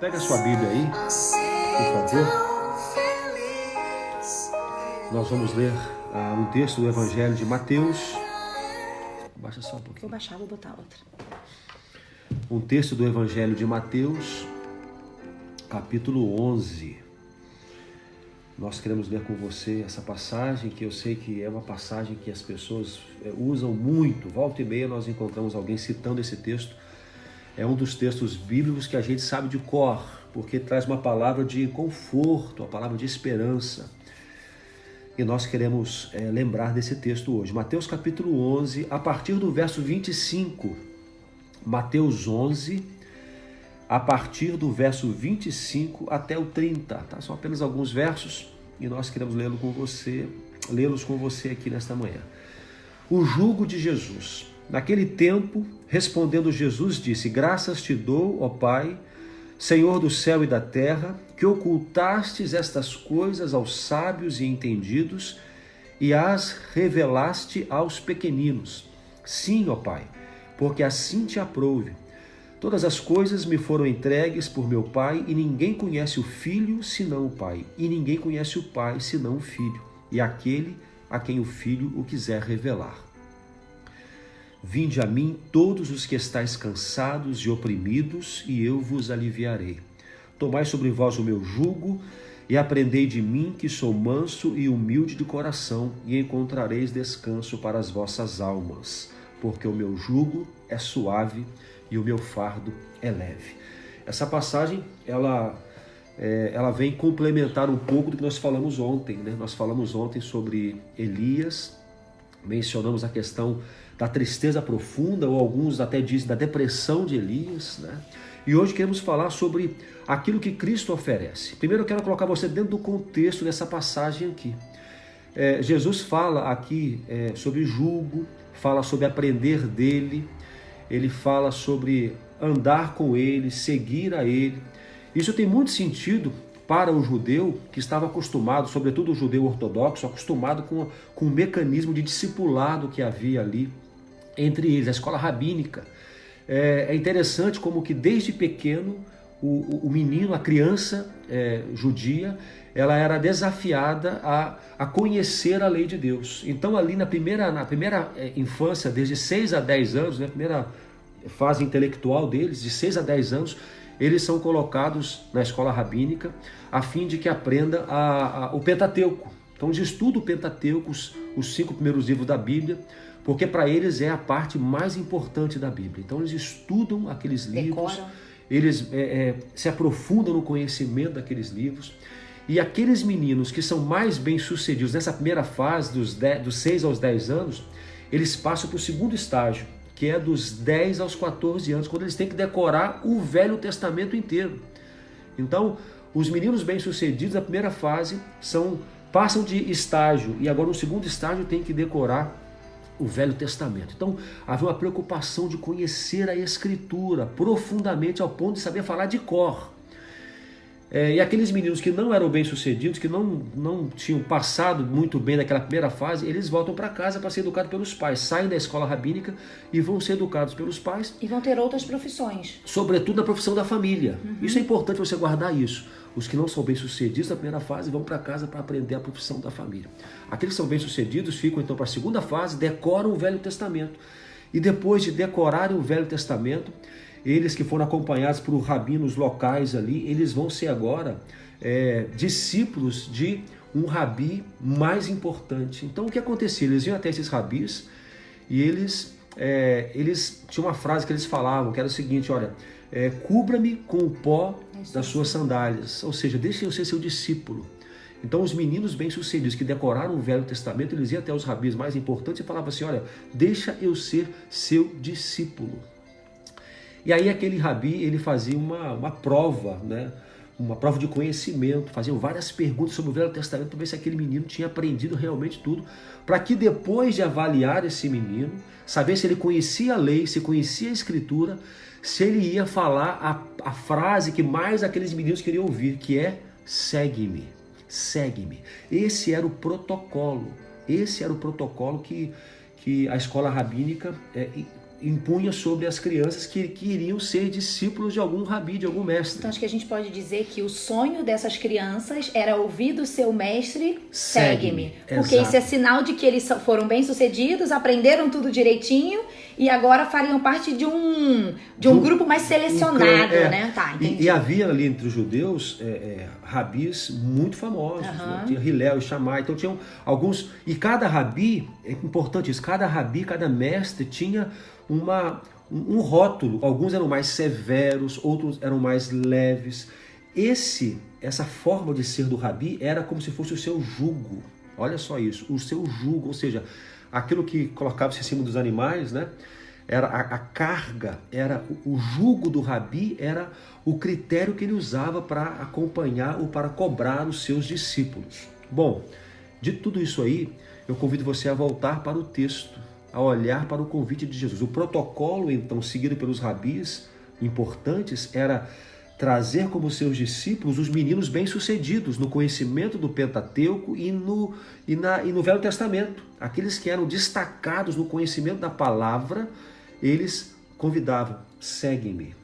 Pega a sua Bíblia aí, por favor. Nós vamos ler um texto do Evangelho de Mateus. Baixa só um pouquinho. Vou baixar, vou botar outra. Um texto do Evangelho de Mateus, capítulo 11. Nós queremos ler com você essa passagem, que eu sei que é uma passagem que as pessoas usam muito. Volta e meia nós encontramos alguém citando esse texto. É um dos textos bíblicos que a gente sabe de cor, porque traz uma palavra de conforto, uma palavra de esperança. E nós queremos lembrar desse texto hoje. Mateus capítulo 11, a partir do verso 25. Mateus 11, a partir do verso 25 até o 30. Tá? São apenas alguns versos e nós queremos lê-los com você aqui nesta manhã. O jugo de Jesus. Naquele tempo, respondendo Jesus, disse: Graças te dou, ó Pai, Senhor do céu e da terra, que ocultastes estas coisas aos sábios e entendidos e as revelaste aos pequeninos. Sim, ó Pai, porque assim te aprouve. Todas as coisas me foram entregues por meu Pai, e ninguém conhece o Filho senão o Pai, e ninguém conhece o Pai senão o Filho, e aquele a quem o Filho o quiser revelar. Vinde a mim todos os que estáis cansados e oprimidos, e eu vos aliviarei. Tomai sobre vós o meu jugo, e aprendei de mim, que sou manso e humilde de coração, e encontrareis descanso para as vossas almas, porque o meu jugo é suave e o meu fardo é leve. Essa passagem, ela vem complementar um pouco do que nós falamos ontem, né? Nós falamos ontem sobre Elias, mencionamos a questão da tristeza profunda, ou alguns até dizem da depressão de Elias, né? E hoje queremos falar sobre aquilo que Cristo oferece. Primeiro eu quero colocar você dentro do contexto dessa passagem aqui. Jesus fala aqui sobre jugo, fala sobre aprender dele, ele fala sobre andar com ele, seguir a ele. Isso tem muito sentido para o judeu que estava acostumado, sobretudo o judeu ortodoxo, acostumado com o mecanismo de discipulado que havia ali entre eles, a escola rabínica. É interessante como que desde pequeno o menino, a criança judia, ela era desafiada a conhecer a lei de Deus. Então ali na primeira infância, desde 6 a 10 anos, né, primeira fase intelectual deles, de 6 a 10 anos, eles são colocados na escola rabínica a fim de que aprenda o Pentateuco. Então eles estudam o Pentateuco, os 5 primeiros livros da Bíblia, porque para eles é a parte mais importante da Bíblia. Então eles estudam aqueles livros, eles se aprofundam no conhecimento daqueles livros. E aqueles meninos que são mais bem-sucedidos nessa primeira fase, dos 6 aos 10 anos, eles passam para o segundo estágio, que é dos 10 aos 14 anos, quando eles têm que decorar o Velho Testamento inteiro. Então, os meninos bem-sucedidos na primeira fase passam de estágio, e agora no segundo estágio tem que decorar o Velho Testamento. Então, havia uma preocupação de conhecer a Escritura profundamente, ao ponto de saber falar de cor. E aqueles meninos que não eram bem-sucedidos, que não tinham passado muito bem naquela primeira fase, eles voltam para casa para ser educados pelos pais, saem da escola rabínica e vão ser educados pelos pais. E vão ter outras profissões. Sobretudo a profissão da família. Isso é importante você guardar isso. Os que não são bem-sucedidos na primeira fase vão para casa para aprender a profissão da família. Aqueles que são bem-sucedidos ficam então para a segunda fase, decoram o Velho Testamento. E depois de decorarem o Velho Testamento, eles que foram acompanhados por rabinos locais ali, eles vão ser agora discípulos de um rabi mais importante. Então o que acontecia? Eles iam até esses rabis e eles tinham uma frase que eles falavam, que era o seguinte: olha, cubra-me com o pó das suas sandálias, ou seja, deixe eu ser seu discípulo. Então os meninos bem-sucedidos que decoraram o Velho Testamento, eles iam até os rabis mais importantes e falavam assim: olha, deixa eu ser seu discípulo. E aí aquele rabi, ele fazia uma prova, né? Uma prova de conhecimento, faziam várias perguntas sobre o Velho Testamento para ver se aquele menino tinha aprendido realmente tudo, para que depois de avaliar esse menino, saber se ele conhecia a lei, se conhecia a Escritura, se ele ia falar a frase que mais aqueles meninos queriam ouvir, que é: segue-me, segue-me. Esse era o protocolo que a escola rabínica impunha sobre as crianças que iriam ser discípulos de algum rabi, de algum mestre. Então acho que a gente pode dizer que o sonho dessas crianças era ouvir do seu mestre, segue-me. Porque Exato. isso é sinal de que eles foram bem-sucedidos, aprenderam tudo direitinho e agora fariam parte de um grupo mais selecionado, né? Tá, entendi. E havia ali entre os judeus rabis muito famosos, né? Tinha Hillel e Shammai, então tinham alguns, e cada rabi, é importante isso, cada rabi, cada mestre tinha um rótulo. Alguns eram mais severos, outros eram mais leves. Essa forma de ser do rabi era como se fosse o seu jugo. Olha só isso, o seu jugo, ou seja, aquilo que colocava-se em cima dos animais, né? Era a carga, era o jugo do rabi, era o critério que ele usava para acompanhar ou para cobrar os seus discípulos. Bom, de tudo isso aí, eu convido você a voltar para o texto, a olhar para o convite de Jesus. O protocolo, então, seguido pelos rabis importantes, era trazer como seus discípulos os meninos bem-sucedidos no conhecimento do Pentateuco e no Velho Testamento. Aqueles que eram destacados no conhecimento da palavra, eles convidavam, segue-me.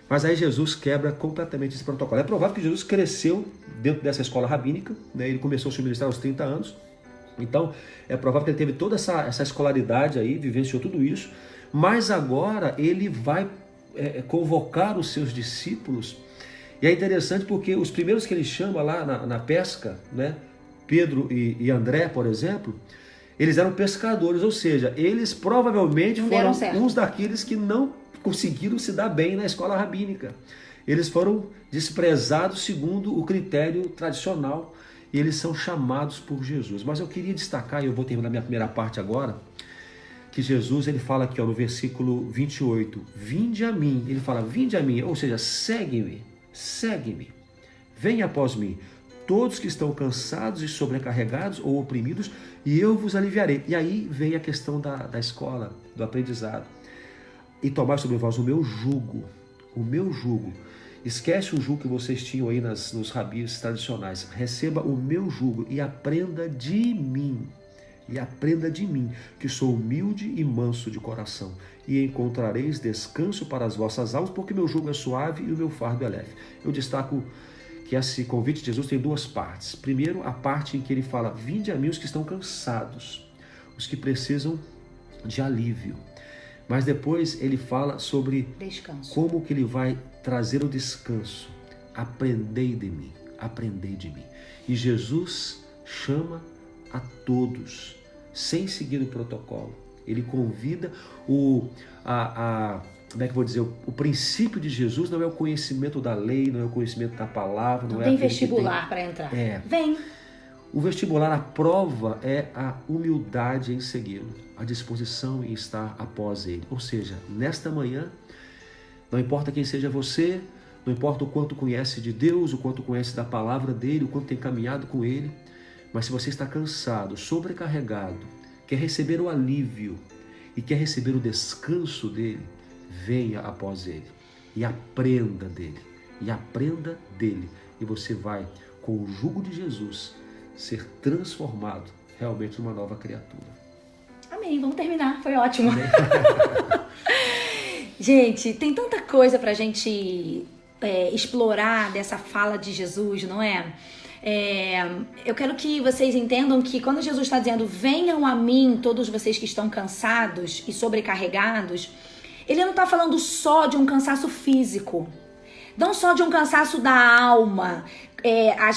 Mas aí Jesus quebra completamente esse protocolo. É provável que Jesus cresceu dentro dessa escola rabínica, né? Ele começou o seu ministério aos 30 anos, então é provável que ele teve toda essa escolaridade aí, vivenciou tudo isso, mas agora ele vai convocar os seus discípulos. E é interessante porque os primeiros que ele chama lá na pesca, né, Pedro e André, por exemplo, eles eram pescadores, ou seja, eles provavelmente foram uns daqueles que não conseguiram se dar bem na escola rabínica. Eles foram desprezados segundo o critério tradicional e eles são chamados por Jesus. Mas eu queria destacar, e eu vou terminar minha primeira parte agora, que Jesus, ele fala aqui no versículo 28, vinde a mim, ele fala, vinde a mim, ou seja, segue-me, venha após mim, todos que estão cansados e sobrecarregados ou oprimidos, e eu vos aliviarei. E aí vem a questão da escola, do aprendizado. E tomar sobre vós o meu jugo, esquece o jugo que vocês tinham aí nos rabis tradicionais, receba o meu jugo e aprenda de mim, que sou humilde e manso de coração, e encontrareis descanso para as vossas almas, porque meu jugo é suave e o meu fardo é leve. Eu destaco que esse convite de Jesus tem duas partes. Primeiro, a parte em que ele fala, vinde a mim os que estão cansados, os que precisam de alívio. Mas depois ele fala sobre descanso. Como que ele vai trazer o descanso. Aprendei de mim. E Jesus chama a todos, sem seguir o protocolo. Ele convida como é que eu vou dizer? O princípio de Jesus não é o conhecimento da lei, não é o conhecimento da palavra. Não tem vestibular para entrar. Vem. O vestibular, a prova é a humildade em segui-lo, a disposição em estar após ele. Ou seja, nesta manhã, não importa quem seja você, não importa o quanto conhece de Deus, o quanto conhece da palavra dele, o quanto tem caminhado com ele, mas se você está cansado, sobrecarregado, quer receber o alívio e quer receber o descanso dele, venha após ele e aprenda dele. E você vai, com o jugo de Jesus, ser transformado realmente numa nova criatura. Amém, vamos terminar, foi ótimo. Gente, tem tanta coisa pra gente explorar dessa fala de Jesus, não é? Eu quero que vocês entendam que quando Jesus está dizendo venham a mim todos vocês que estão cansados e sobrecarregados, ele não está falando só de um cansaço físico, não só de um cansaço da alma.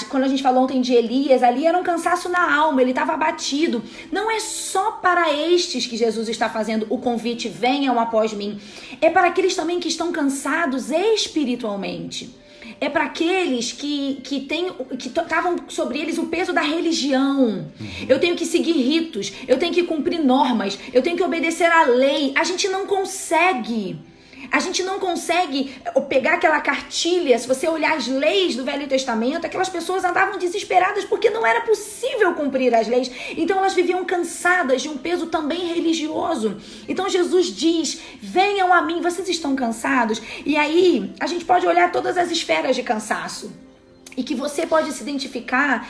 Quando a gente falou ontem de Elias, ali era um cansaço na alma, ele estava abatido. Não é só para estes que Jesus está fazendo o convite, venham após mim. É para aqueles também que estão cansados espiritualmente. É para aqueles que estavam sobre eles o peso da religião. Eu tenho que seguir ritos, eu tenho que cumprir normas, eu tenho que obedecer à lei. A gente não consegue pegar aquela cartilha. Se você olhar as leis do Velho Testamento, aquelas pessoas andavam desesperadas porque não era possível cumprir as leis. Então elas viviam cansadas de um peso também religioso. Então Jesus diz, venham a mim, vocês estão cansados? E aí a gente pode olhar todas as esferas de cansaço. E que você pode se identificar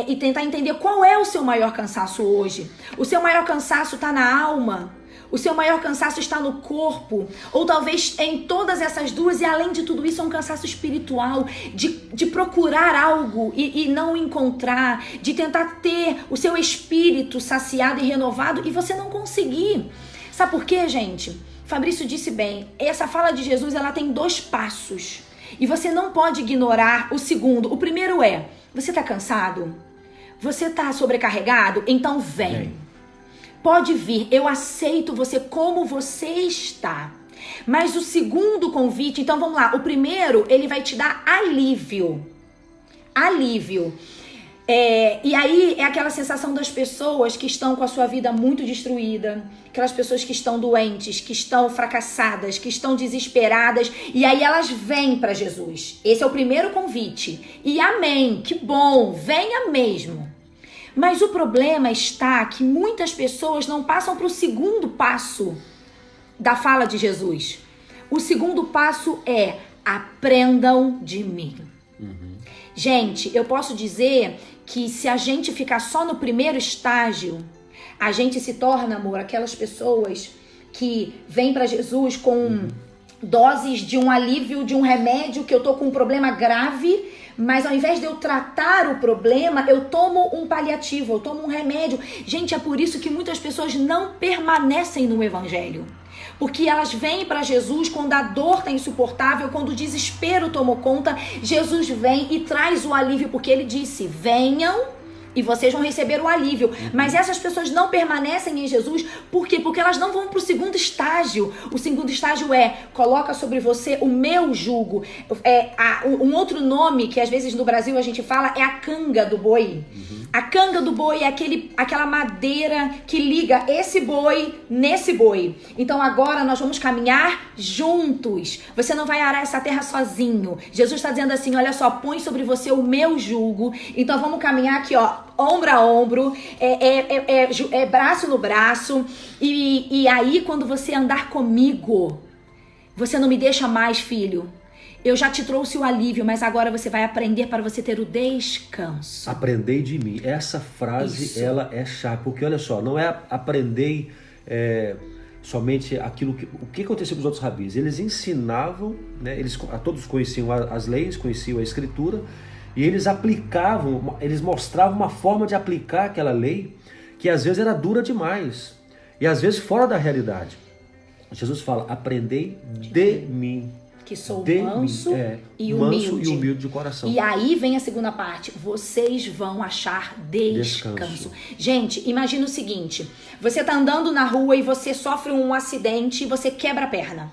e tentar entender qual é o seu maior cansaço hoje. O seu maior cansaço está na alma. o seu maior cansaço está no corpo, ou talvez em todas essas duas, e além de tudo isso é um cansaço espiritual, de procurar algo e não encontrar, de tentar ter o seu espírito saciado e renovado e você não conseguir. Sabe por quê, gente? Fabrício disse bem, essa fala de Jesus, ela tem 2 passos e você não pode ignorar o segundo. O primeiro é, você está cansado? Você está sobrecarregado? Então vem. Pode vir, eu aceito você como você está. Mas o segundo convite, então vamos lá. O primeiro, ele vai te dar alívio. Alívio. E aí é aquela sensação das pessoas que estão com a sua vida muito destruída. Aquelas pessoas que estão doentes, que estão fracassadas, que estão desesperadas. E aí elas vêm para Jesus. Esse é o primeiro convite. E amém, que bom, venha mesmo. Mas o problema está que muitas pessoas não passam para o segundo passo da fala de Jesus. O segundo passo é: aprendam de mim. Gente, eu posso dizer que se a gente ficar só no primeiro estágio, a gente se torna, amor, aquelas pessoas que vêm para Jesus com doses de um alívio, de um remédio, que eu tô com um problema grave, mas ao invés de eu tratar o problema, eu tomo um paliativo, eu tomo um remédio. Gente, é por isso que muitas pessoas não permanecem no evangelho. Porque elas vêm para Jesus quando a dor está insuportável, quando o desespero tomou conta. Jesus vem e traz o alívio, porque ele disse, venham e vocês vão receber o alívio. Mas essas pessoas não permanecem em Jesus. Por quê? Porque elas não vão para o segundo estágio. O segundo estágio coloca sobre você o meu jugo. Um outro nome que às vezes no Brasil a gente fala é a canga do boi. A canga do boi é aquela madeira que liga esse boi nesse boi. Então agora nós vamos caminhar juntos. Você não vai arar essa terra sozinho. Jesus está dizendo assim, olha só, põe sobre você o meu jugo. Então vamos caminhar aqui, ó, ombro a ombro, braço no braço. E aí quando você andar comigo, você não me deixa mais, filho. Eu já te trouxe o alívio, mas agora você vai aprender para você ter o descanso. Aprendei de mim. Essa frase, ela é chave. Porque olha só, não é aprendei somente aquilo o que acontecia com os outros rabis. Eles ensinavam, né, todos conheciam as leis, conheciam a escritura, e eles aplicavam, eles mostravam uma forma de aplicar aquela lei que às vezes era dura demais. E às vezes fora da realidade. Jesus fala, aprendei de mim. Que sou manso e humilde. Manso e humilde de coração. E aí vem a segunda parte. Vocês vão achar descanso. Gente, imagina o seguinte. Você tá andando na rua e você sofre um acidente e você quebra a perna.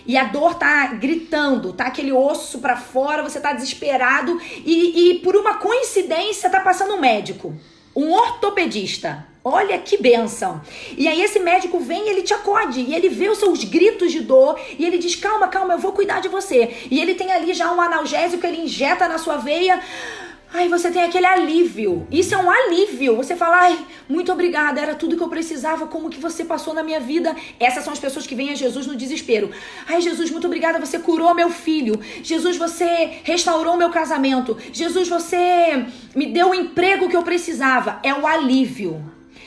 E a dor tá gritando, tá aquele osso pra fora, você tá desesperado. E por uma coincidência tá passando um médico. Um ortopedista. Olha que bênção. E aí esse médico vem e ele te acode. E ele vê os seus gritos de dor. E ele diz, calma, calma, eu vou cuidar de você. E ele tem ali já um analgésico, ele injeta na sua veia. Ai, você tem aquele alívio. Isso é um alívio. Você fala, ai, muito obrigada, era tudo que eu precisava. Como que você passou na minha vida? Essas são as pessoas que vêm a Jesus no desespero. Ai, Jesus, muito obrigada, você curou meu filho. Jesus, você restaurou meu casamento. Jesus, você me deu o emprego que eu precisava. É o alívio.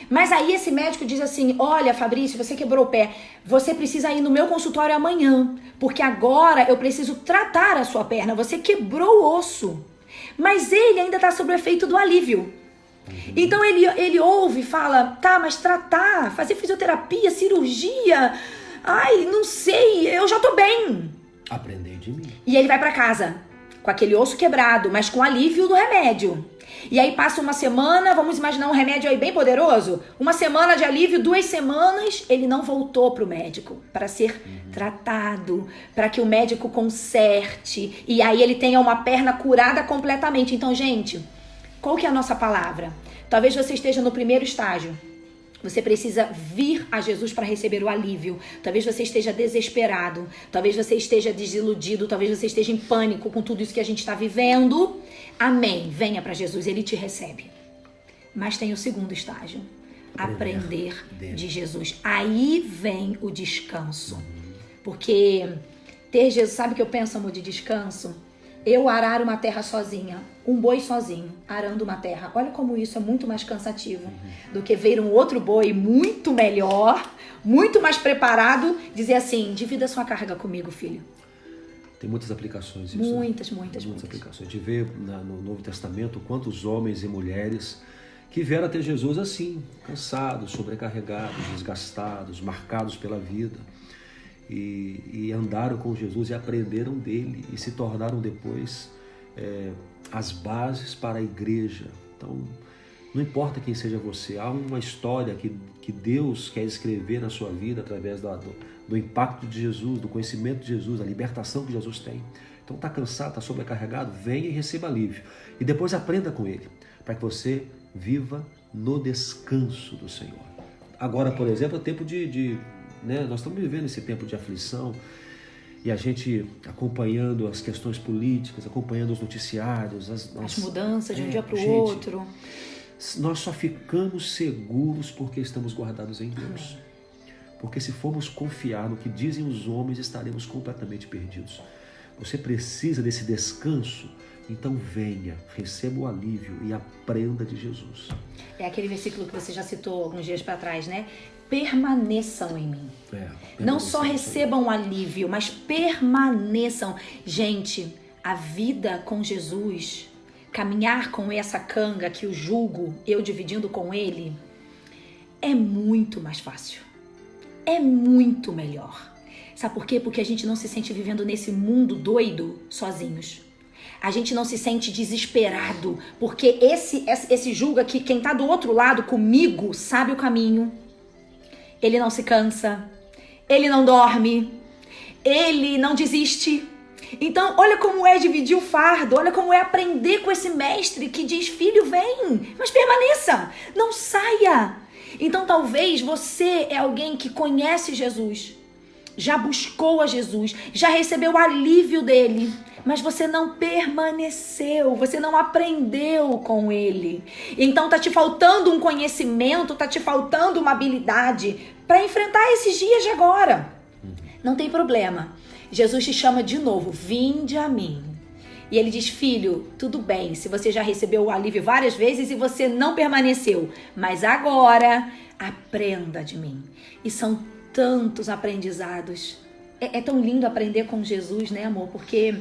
Mas aí esse médico diz assim, olha, Fabrício, você quebrou o pé, você precisa ir no meu consultório amanhã, porque agora eu preciso tratar a sua perna, você quebrou o osso. Mas ele ainda está sob o efeito do alívio. Então ele ouve e fala, tá, mas tratar, fazer fisioterapia, cirurgia, ai, não sei, eu já tô bem. Aprendei de mim. E ele vai para casa, com aquele osso quebrado, mas com alívio do remédio. E aí passa uma semana, vamos imaginar um remédio aí bem poderoso, uma semana de alívio, 2 semanas, ele não voltou pro médico para ser tratado, para que o médico conserte, e aí ele tenha uma perna curada completamente. Então, gente, qual que é a nossa palavra? Talvez você esteja no primeiro estágio. Você precisa vir a Jesus para receber o alívio. Talvez você esteja desesperado. Talvez você esteja desiludido. Talvez você esteja em pânico com tudo isso que a gente está vivendo. Amém. Venha para Jesus, Ele te recebe. Mas tem o segundo estágio. Aprender de Jesus. Aí vem o descanso. Porque ter Jesus... Sabe o que eu penso, amor, de descanso? eu arar uma terra sozinha, um boi sozinho, arando uma terra. Olha como isso é muito mais cansativo do que ver um outro boi muito melhor, muito mais preparado, dizer assim, divida sua carga comigo, filho. Tem muitas aplicações isso. Muitas aplicações. De ver no Novo Testamento quantos homens e mulheres que vieram até Jesus assim, cansados, sobrecarregados, desgastados, marcados pela vida. E andaram com Jesus e aprenderam dele e se tornaram depois as bases para a igreja. Então, não importa quem seja você, há uma história que Deus quer escrever na sua vida através do impacto de Jesus, do conhecimento de Jesus, da libertação que Jesus tem. Então, está cansado, está sobrecarregado, venha e receba alívio. E depois aprenda com ele, para que você viva no descanso do Senhor. Agora, por exemplo, é tempo nós estamos vivendo esse tempo de aflição e a gente acompanhando as questões políticas, acompanhando os noticiários, as mudanças de um dia para o outro. Nós só ficamos seguros porque estamos guardados em Deus. Porque se formos confiar no que dizem os homens, estaremos completamente perdidos. Você precisa desse descanso, então venha, receba o alívio e aprenda de Jesus. É aquele versículo que você já citou alguns dias para trás, né? Permaneçam em mim. Não só recebam alívio, mas permaneçam. Gente, a vida com Jesus, caminhar com essa canga que o jugo, eu dividindo com ele, é muito mais fácil. É muito melhor. Sabe por quê? Porque a gente não se sente vivendo nesse mundo doido sozinhos. A gente não se sente desesperado, porque esse jugo aqui, quem tá do outro lado comigo, sabe o caminho. Ele não se cansa, ele não dorme, ele não desiste. Então, olha como é dividir o fardo, olha como é aprender com esse mestre que diz, filho, vem, mas permaneça, não saia. Então, talvez você é alguém que conhece Jesus, já buscou a Jesus, já recebeu o alívio dele, mas você não permaneceu, você não aprendeu com ele. Então tá te faltando um conhecimento, tá te faltando uma habilidade para enfrentar esses dias de agora. Não tem problema. Jesus te chama de novo, vinde a mim. E ele diz, filho, tudo bem, se você já recebeu o alívio várias vezes e você não permaneceu, mas agora aprenda de mim. E são tantos aprendizados. É tão lindo aprender com Jesus, né, amor? Porque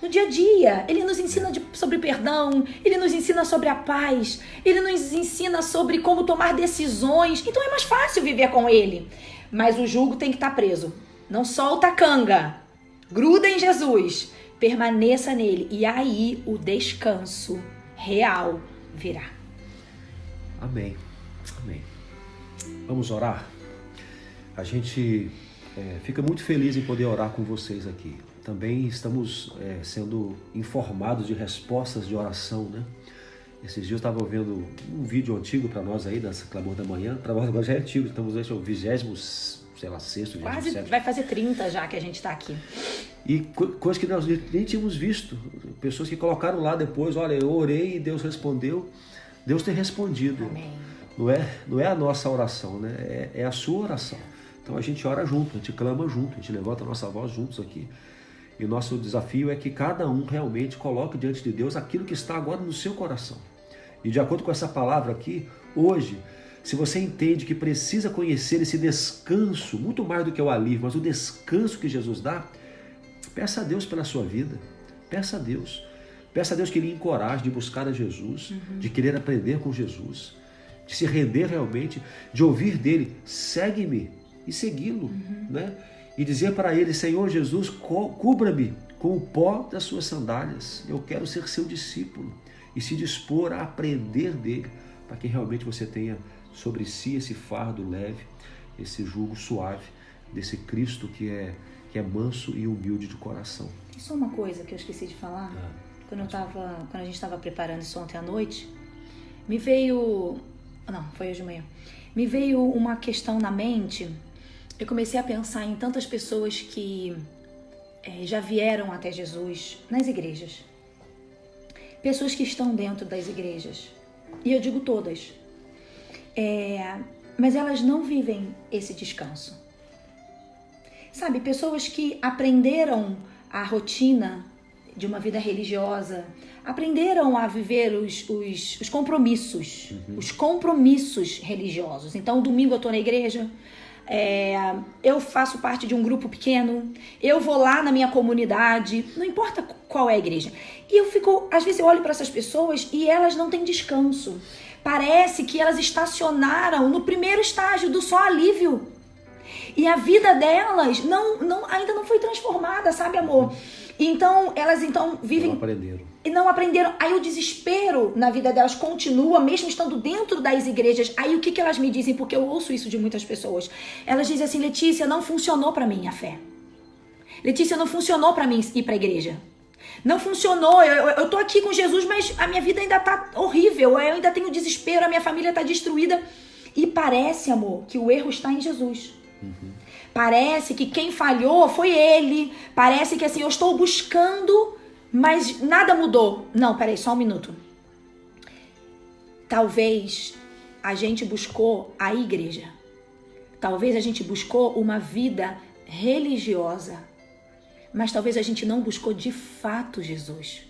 no dia a dia, ele nos ensina sobre perdão, ele nos ensina sobre a paz, ele nos ensina sobre como tomar decisões. Então é mais fácil viver com ele. Mas o jugo tem que estar preso. Não solta a canga. Gruda em Jesus. Permaneça nele. E aí o descanso real virá. Amém. Amém. Vamos orar? A gente fica muito feliz em poder orar com vocês aqui. Também estamos sendo informados de respostas de oração, né? Esses dias eu estava vendo um vídeo antigo para nós aí, da Clamor da Manhã. Para nós agora já é antigo, estamos no 20º, sexto, quase 27º. Vai fazer 30 já que a gente está aqui. E coisas que nós nem tínhamos visto. Pessoas que colocaram lá depois, olha, eu orei e Deus respondeu. Deus tem respondido. Amém. Não é a nossa oração, né? É a sua oração. Então a gente ora junto, a gente clama junto, a gente levanta a nossa voz juntos aqui. E o nosso desafio é que cada um realmente coloque diante de Deus aquilo que está agora no seu coração. E de acordo com essa palavra aqui, hoje, se você entende que precisa conhecer esse descanso, muito mais do que o alívio, mas o descanso que Jesus dá, peça a Deus pela sua vida. Peça a Deus. Peça a Deus que lhe encoraje de buscar a Jesus, de querer aprender com Jesus, de se render realmente, de ouvir dele, segue-me e segui-lo, né? E dizer para ele, Senhor Jesus, cubra-me com o pó das suas sandálias. Eu quero ser seu discípulo. E se dispor a aprender dele, para que realmente você tenha sobre si esse fardo leve, esse jugo suave, desse Cristo que é manso e humilde de coração. E só uma coisa que eu esqueci de falar. Quando a gente estava preparando isso ontem à noite, me veio... Não, foi hoje de manhã. Me veio uma questão na mente. Eu comecei a pensar em tantas pessoas que já vieram até Jesus nas igrejas. Pessoas que estão dentro das igrejas. E eu digo todas. Mas elas não vivem esse descanso. Sabe, pessoas que aprenderam a rotina de uma vida religiosa, aprenderam a viver os compromissos, os compromissos religiosos. Então, domingo eu estou na igreja, eu faço parte de um grupo pequeno, eu vou lá na minha comunidade, não importa qual é a igreja. E eu fico, às vezes eu olho para essas pessoas e elas não têm descanso. Parece que elas estacionaram no primeiro estágio do só alívio. E a vida delas ainda não foi transformada, sabe, amor? Então, elas vivem... Não aprenderam. Aí o desespero na vida delas continua, mesmo estando dentro das igrejas. Aí o que elas me dizem? Porque eu ouço isso de muitas pessoas. Elas dizem assim, Letícia, não funcionou pra mim a fé. Letícia, não funcionou pra mim ir pra igreja. Não funcionou, eu tô aqui com Jesus, mas a minha vida ainda tá horrível. Eu ainda tenho desespero, a minha família tá destruída. E parece, amor, que o erro está em Jesus. Parece que quem falhou foi ele. Parece que assim, eu estou buscando, mas nada mudou. Não, peraí, só um minuto. Talvez a gente buscou a igreja. Talvez a gente buscou uma vida religiosa. Mas talvez a gente não buscou de fato Jesus.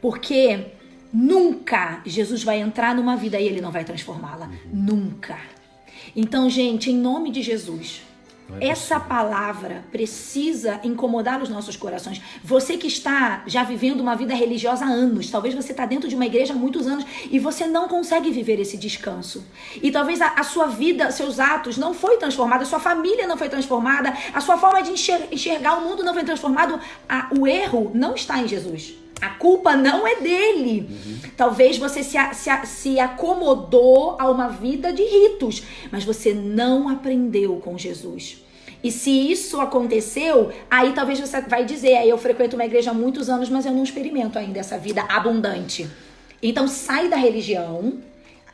Porque nunca Jesus vai entrar numa vida e ele não vai transformá-la. Nunca. Então, gente, em nome de Jesus, essa palavra precisa incomodar os nossos corações. Você que está já vivendo uma vida religiosa há anos, talvez você está dentro de uma igreja há muitos anos e você não consegue viver esse descanso. E talvez a sua vida, seus atos não foi transformada, a sua família não foi transformada, a sua forma de enxergar o mundo não foi transformado. O erro não está em Jesus. A culpa não é dele. Talvez você se acomodou a uma vida de ritos, mas você não aprendeu com Jesus. E se isso aconteceu, aí talvez você vai dizer, aí eu frequento uma igreja há muitos anos, mas eu não experimento ainda essa vida abundante. Então sai da religião.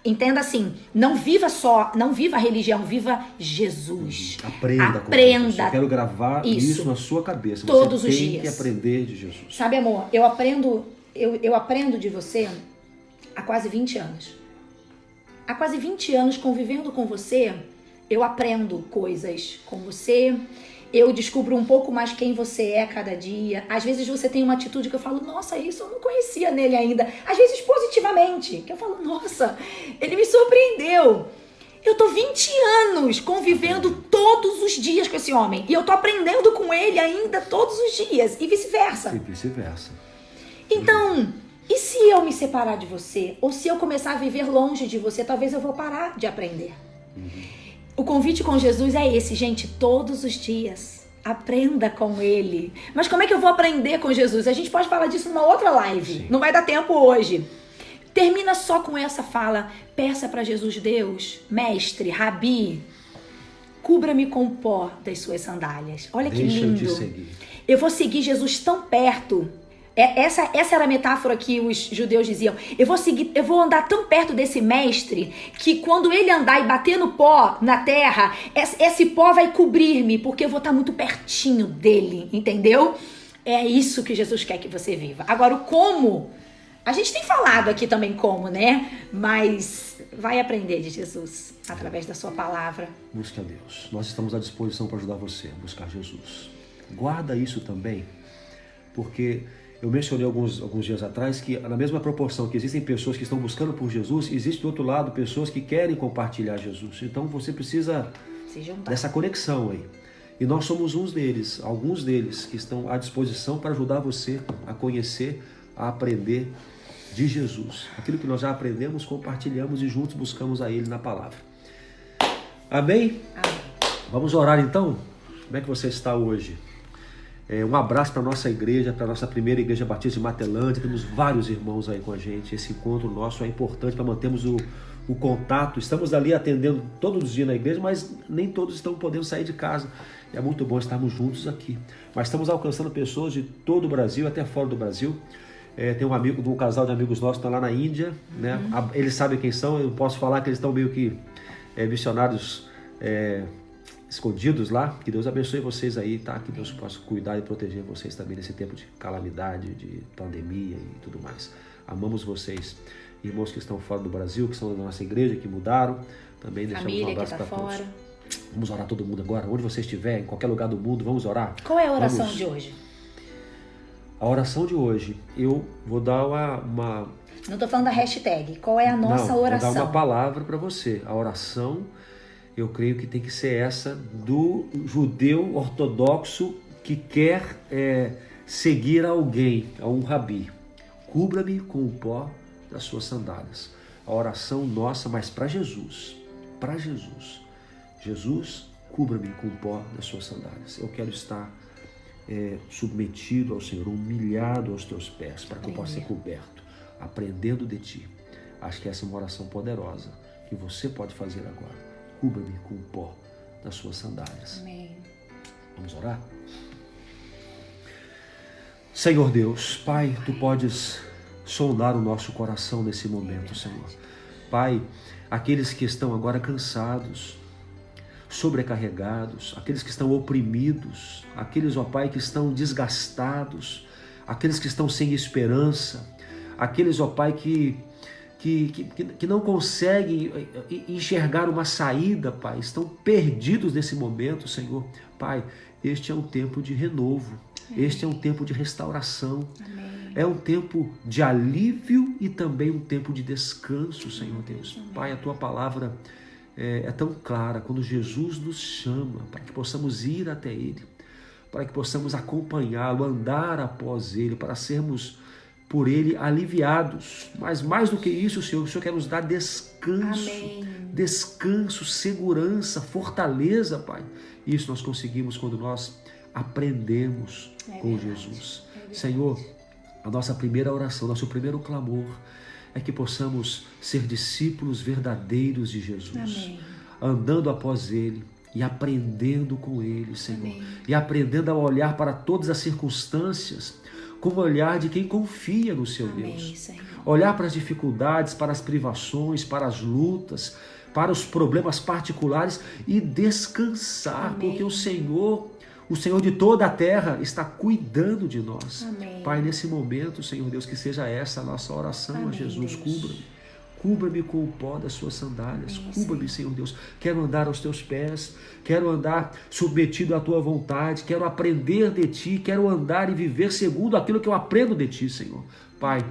Entenda assim, não viva a religião, viva Jesus. Aprenda. Eu quero gravar isso na sua cabeça. Todos os dias. Você tem que aprender de Jesus. Sabe, amor, eu aprendo de você há quase 20 anos. Há quase 20 anos convivendo com você, eu aprendo coisas com você. Eu descubro um pouco mais quem você é cada dia. Às vezes você tem uma atitude que eu falo, nossa, isso eu não conhecia nele ainda. Às vezes positivamente, que eu falo, nossa, ele me surpreendeu. Eu tô 20 anos convivendo todos os dias com esse homem. E eu tô aprendendo com ele ainda todos os dias. E vice-versa. Então, e se eu me separar de você? Ou se eu começar a viver longe de você, talvez eu vou parar de aprender. O convite com Jesus é esse, gente, todos os dias. Aprenda com ele. Mas como é que eu vou aprender com Jesus? A gente pode falar disso numa outra live. Sim. Não vai dar tempo hoje. Termina só com essa fala. Peça para Jesus, Deus, mestre, rabi, cubra-me com o pó das suas sandálias. Olha que lindo. Eu vou seguir Jesus tão perto. Essa era a metáfora que os judeus diziam. Eu vou andar tão perto desse mestre que quando ele andar e bater no pó, na terra, esse pó vai cobrir-me, porque eu vou estar muito pertinho dele, entendeu? É isso que Jesus quer que você viva. Agora, o como, a gente tem falado aqui também como, né? Mas vai aprender de Jesus através da sua palavra. Busque a Deus. Nós estamos à disposição para ajudar você a buscar Jesus. Guarda isso também, porque... Eu mencionei alguns dias atrás que na mesma proporção que existem pessoas que estão buscando por Jesus, existe do outro lado pessoas que querem compartilhar Jesus. Então você precisa dessa conexão aí. E nós somos alguns deles que estão à disposição para ajudar você a conhecer, a aprender de Jesus. Aquilo que nós já aprendemos, compartilhamos e juntos buscamos a Ele na palavra. Amém? Amém. Vamos orar então? Como é que você está hoje? Um abraço para a nossa igreja, para a nossa primeira igreja batista de Matelândia. Temos vários irmãos aí com a gente. Esse encontro nosso é importante para mantermos o contato. Estamos ali atendendo todos os dias na igreja, mas nem todos estão podendo sair de casa. É muito bom estarmos juntos aqui. Mas estamos alcançando pessoas de todo o Brasil, até fora do Brasil. Tem um casal de amigos nossos que está lá na Índia, né? Eles sabem quem são. Eu posso falar que eles estão meio que missionários escondidos lá. Que Deus abençoe vocês aí, tá? Que Deus possa cuidar e proteger vocês também nesse tempo de calamidade, de pandemia e tudo mais. Amamos vocês. Irmãos que estão fora do Brasil, que são da nossa igreja, que mudaram, também deixamos um abraço para todos. Vamos orar todo mundo agora, onde você estiver, em qualquer lugar do mundo, vamos orar. Qual é a oração de hoje? A oração de hoje, eu vou dar uma Não estou falando da hashtag. Qual é a nossa oração? Vou dar uma palavra para você. A oração, eu creio que tem que ser essa do judeu ortodoxo que quer seguir alguém, a um rabi. Cubra-me com o pó das suas sandálias. A oração nossa, mas para Jesus. Para Jesus. Jesus, cubra-me com o pó das suas sandálias. Eu quero estar submetido ao Senhor, humilhado aos teus pés, para que eu possa ser coberto, aprendendo de ti. Acho que essa é uma oração poderosa que você pode fazer agora. Cubra-me com o pó das suas sandálias. Amém. Vamos orar? Senhor Deus, Pai, Tu podes sondar o nosso coração nesse momento, Senhor. Pai, aqueles que estão agora cansados, sobrecarregados, aqueles que estão oprimidos, aqueles, ó Pai, que estão desgastados, aqueles que estão sem esperança, aqueles, ó Pai, que não conseguem enxergar uma saída, Pai, estão perdidos nesse momento, Senhor. Pai, este é um tempo de renovo, este é um tempo de restauração, é um tempo de alívio e também um tempo de descanso, Senhor Deus. Pai, a Tua palavra é tão clara quando Jesus nos chama para que possamos ir até Ele, para que possamos acompanhá-lo, andar após Ele, para sermos por Ele aliviados. Mas mais do que isso, Senhor, o Senhor quer nos dar descanso, descanso, segurança, fortaleza, Pai. Isso nós conseguimos quando nós aprendemos com Jesus. Senhor, a nossa primeira oração, nosso primeiro clamor é que possamos ser discípulos verdadeiros de Jesus, andando após Ele e aprendendo com Ele, Senhor, e aprendendo a olhar para todas as circunstâncias com o olhar de quem confia no seu Deus, Senhor. Olhar para as dificuldades, para as privações, para as lutas, para os problemas particulares e descansar, porque o Senhor de toda a terra está cuidando de nós. Pai, nesse momento, Senhor Deus, que seja essa a nossa oração a Jesus. Cubra-me com o pó das suas sandálias. Cubra-me, Senhor Deus. Quero andar aos teus pés, quero andar submetido à tua vontade, quero aprender de ti, quero andar e viver segundo aquilo que eu aprendo de ti, Senhor. Pai,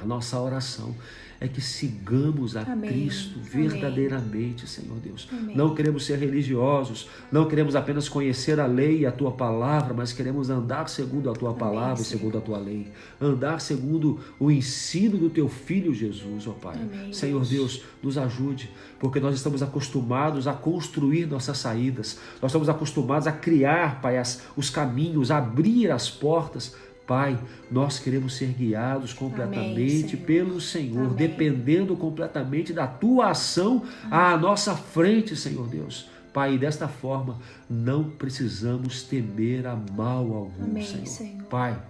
a nossa oração é que sigamos a Cristo verdadeiramente, Senhor Deus. Não queremos ser religiosos, não queremos apenas conhecer a lei e a Tua palavra, mas queremos andar segundo a Tua palavra e segundo a Tua lei. Andar segundo o ensino do Teu Filho Jesus, ó Pai. Senhor Deus, nos ajude, porque nós estamos acostumados a construir nossas saídas. Nós estamos acostumados a criar, Pai, os caminhos, a abrir as portas. Pai, nós queremos ser guiados completamente pelo Senhor, dependendo completamente da Tua ação à nossa frente, Senhor Deus. Pai, e desta forma não precisamos temer a mal algum, Senhor. Pai,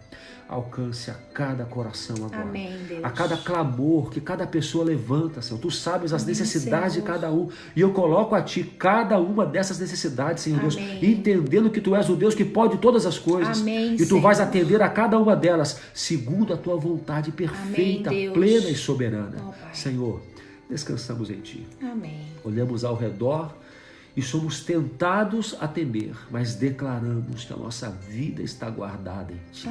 alcance a cada coração agora, a cada clamor que cada pessoa levanta, Senhor. Tu sabes as necessidades de cada um, e eu coloco a Ti cada uma dessas necessidades, Senhor Deus, entendendo que Tu és o Deus que pode todas as coisas, e Tu vais atender a cada uma delas segundo a Tua vontade perfeita, plena e soberana. Senhor, descansamos em Ti. Olhamos ao redor e somos tentados a temer, mas declaramos que a nossa vida está guardada em Ti.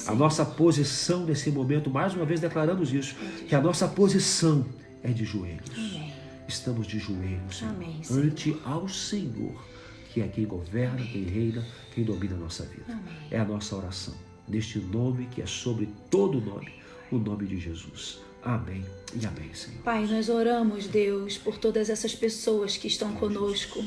A nossa posição nesse momento, mais uma vez declaramos isso, que a nossa posição é de joelhos. Estamos de joelhos, Senhor, ante ao Senhor, que é quem governa, quem reina, quem domina a nossa vida. É a nossa oração, neste nome que é sobre todo nome, o nome de Jesus. Amém e amém, Senhor. Pai, nós oramos, Deus, por todas essas pessoas que estão conosco.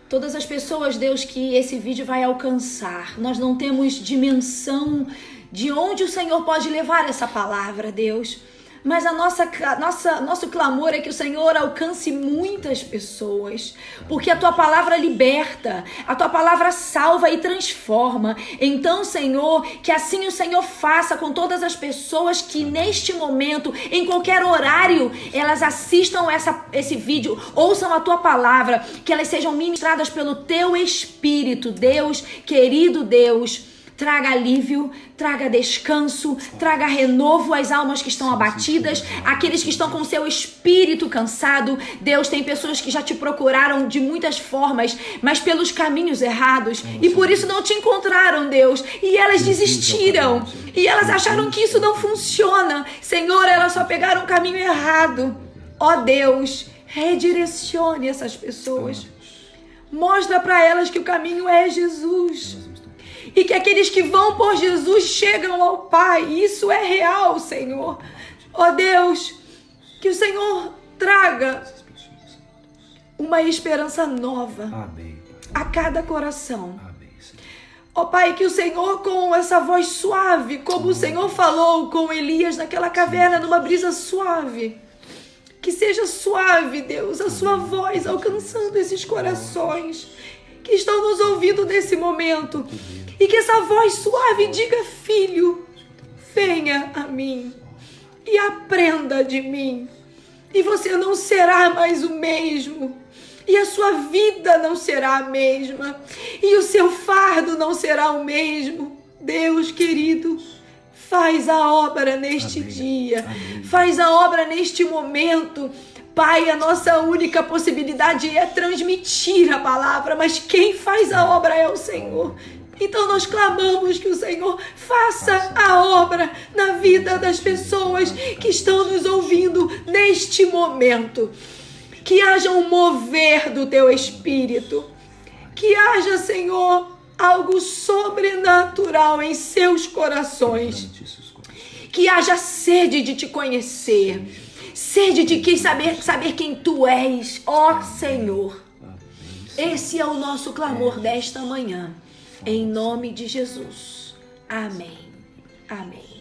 Todas as pessoas, Deus, que esse vídeo vai alcançar. Nós não temos dimensão de onde o Senhor pode levar essa palavra, Deus. Mas nosso clamor é que o Senhor alcance muitas pessoas, porque a Tua palavra liberta, a Tua palavra salva e transforma. Então, Senhor, que assim o Senhor faça com todas as pessoas que neste momento, em qualquer horário, elas assistam esse vídeo, ouçam a Tua palavra, que elas sejam ministradas pelo Teu Espírito, Deus, querido Deus. traga alívio, traga descanso, traga renovo às almas que estão abatidas, aqueles que estão com seu espírito cansado. Deus, tem pessoas que já te procuraram de muitas formas, mas pelos caminhos errados, e por isso não te encontraram, Deus, e elas desistiram, e elas acharam que isso não funciona. Senhor, elas só pegaram o caminho errado. Ó Deus, redirecione essas pessoas. Mostra para elas que o caminho é Jesus. E que aqueles que vão por Jesus chegam ao Pai. Isso é real, Senhor. Ó Deus, que o Senhor traga uma esperança nova a cada coração. Ó Pai, que o Senhor, com essa voz suave, como o Senhor falou com Elias naquela caverna, numa brisa suave, que seja suave, Deus, a sua voz alcançando esses corações que estão nos ouvindo nesse momento. E que essa voz suave diga: filho, venha a mim e aprenda de mim. E você não será mais o mesmo. E a sua vida não será a mesma. E o seu fardo não será o mesmo. Deus querido, faz a obra neste dia. Faz a obra neste momento. Pai, a nossa única possibilidade é transmitir a palavra, mas quem faz a obra é o Senhor. Então nós clamamos que o Senhor faça a obra na vida das pessoas que estão nos ouvindo neste momento. Que haja um mover do teu Espírito. Que haja, Senhor, algo sobrenatural em seus corações. Que haja sede de te conhecer. Sede de saber quem tu és, ó Senhor. Esse é o nosso clamor desta manhã. Em nome de Jesus. Amém. Amém.